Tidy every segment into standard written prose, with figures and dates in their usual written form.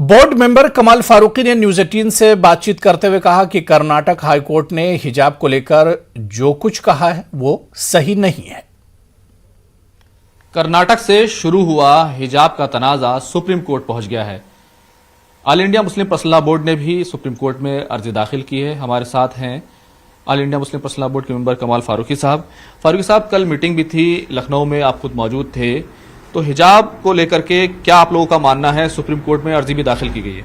Board member Kamal Farooqui ने news 18 से बातचीत करते हुए कहा कि कर्नाटक हाई कोर्ट ने हिजाब को लेकर जो कुछ कहा है वो सही नहीं है। कर्नाटक से शुरू हुआ हिजाब का तनाजा सुप्रीम कोर्ट पहुंच गया है। All India Muslim personal board ने भी सुप्रीम कोर्ट में अर्जी दाखिल की है। हमारे साथ हैं all India Muslim personal board के मेंबर कमाल फारूकी साहब। फारूकी साहब, कल मीटिंग भी थी लखनऊ में, आप खुद मौजूद थे, तो हिजाब को लेकर के क्या आप लोगों का मानना है? सुप्रीम कोर्ट में अर्जी भी दाखिल की गई है।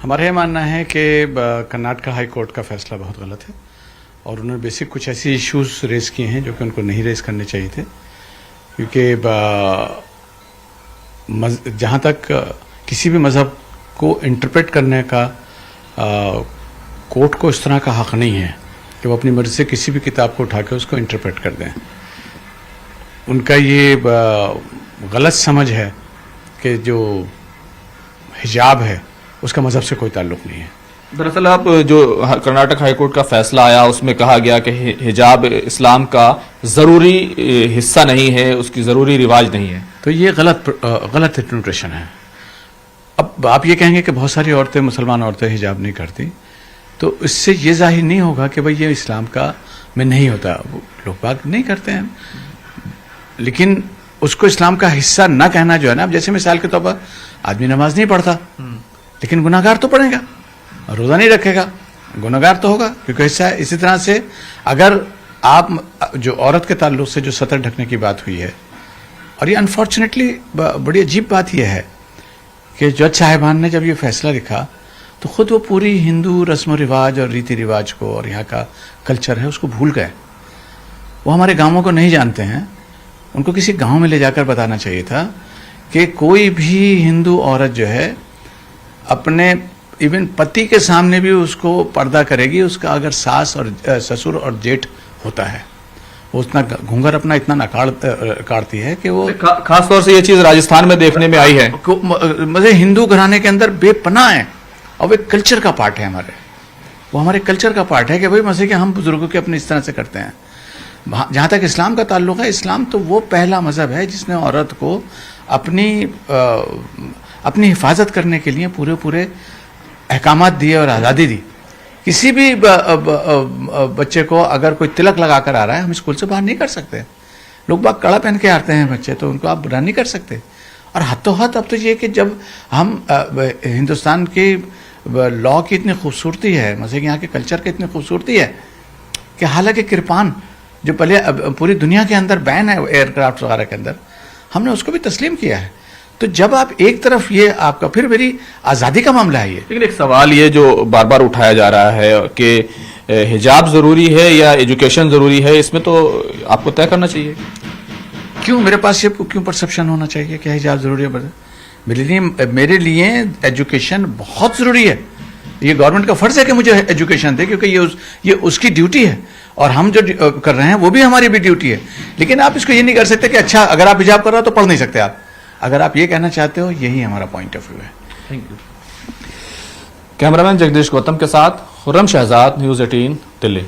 हमारा यह मानना है कि कर्नाटक हाई कोर्ट का फैसला बहुत गलत है और उन्होंने बेसिक कुछ ऐसे इश्यूज रेस किए हैं जो कि उनको नहीं रेस करने चाहिए थे, क्योंकि जहाँ तक किसी भी मज़हब को इंटरप्रेट करने का कोर्ट को इस तरह का हक़ नहीं है कि वो अपनी मर्ज़ी से किसी भी किताब को उठा के उसको इंटरप्रेट कर दें। उनका ये गलत समझ है कि जो हिजाब है उसका मज़हब से कोई ताल्लुक़ नहीं है। दरअसल आप जो कर्नाटक हाई कोर्ट का फैसला आया उसमें कहा गया कि हिजाब इस्लाम का ज़रूरी हिस्सा नहीं है, उसकी ज़रूरी रिवाज नहीं है, तो ये गलत इंटरप्रिटेशन है। अब आप ये कहेंगे कि बहुत सारी औरतें, मुसलमान औरतें हिजाब नहीं करती, तो इससे ये जाहिर नहीं होगा कि भाई ये इस्लाम का में नहीं होता। वो लोग बाग नहीं करते हैं, लेकिन उसको इस्लाम का हिस्सा न कहना जो है ना, अब जैसे मिसाल के तौर पर आदमी नमाज नहीं पढ़ता लेकिन गुनाहगार तो पढ़ेगा, रोज़ा नहीं रखेगा, गुनाहगार तो होगा क्योंकि हिस्सा है। इसी तरह से अगर आप जो औरत के ताल्लुक से जो सतर ढकने की बात हुई है, और ये अनफॉर्चुनेटली बड़ी अजीब बात यह है कि जज साहिबान ने जब ये फैसला लिखा तो ख़ुद वो पूरी हिंदू रस्म व रिवाज और रीति रिवाज को और यहाँ का कल्चर है उसको भूल गए। वो हमारे गाँवों को नहीं जानते हैं। उनको किसी गांव में ले जाकर बताना चाहिए था कि कोई भी हिंदू औरत जो है अपने इवन पति के सामने भी उसको पर्दा करेगी, उसका अगर सास और ससुर और जेठ होता है, वो उतना घूंघर अपना इतना काटती है कि वो खास तौर से ये चीज राजस्थान में देखने में आई है। मतलब हिंदू घराने के अंदर बेपनाह है और वो कल्चर का पार्ट है हमारे, वो हमारे कल्चर का पार्ट है कि भाई मजे के हम बुजुर्गों के अपने इस तरह से करते हैं। जहाँ तक इस्लाम का ताल्लुक है, इस्लाम तो वो पहला मज़हब है जिसने औरत को अपनी हिफाजत करने के लिए पूरे अहकामात दिए और आज़ादी दी। किसी भी बच्चे को अगर कोई तिलक लगा कर आ रहा है, हम स्कूल से बाहर नहीं कर सकते। लोग बाग कड़ा पहन के आते हैं बच्चे, तो उनको आप बुरा नहीं कर सकते। और हाथों हाथ अब तो ये कि जब हम हिंदुस्तान की लॉ की इतनी खूबसूरती है, मज़े के यहाँ के कल्चर की इतनी खूबसूरती है कि हालांकि किरपान जो पहले पूरी दुनिया के अंदर बैन है एयरक्राफ्ट वगैरह के अंदर, हमने उसको भी तस्लीम किया है। तो जब आप एक तरफ ये आपका फिर मेरी आज़ादी का मामला है ये। लेकिन एक सवाल ये जो बार बार उठाया जा रहा है कि हिजाब ज़रूरी है या एजुकेशन ज़रूरी है, इसमें तो आपको तय करना चाहिए। क्यों मेरे पास ये क्यों परसेप्शन होना चाहिए कि हिजाब ज़रूरी है? मेरे लिए एजुकेशन बहुत ज़रूरी है। ये गवर्नमेंट का फ़र्ज़ है कि मुझे एजुकेशन दे, क्योंकि ये उसकी ड्यूटी है और हम जो कर रहे हैं वो भी हमारी भी ड्यूटी है। लेकिन आप इसको ये नहीं कर सकते कि अच्छा अगर आप हिजाब कर रहे हो तो पढ़ नहीं सकते आप। अगर आप ये कहना चाहते हो, यही हमारा पॉइंट ऑफ व्यू है। Thank you. Cameraman Jagdish Gautam के साथ खुर्रम शहजाद, न्यूज़ 18 दिल्ली।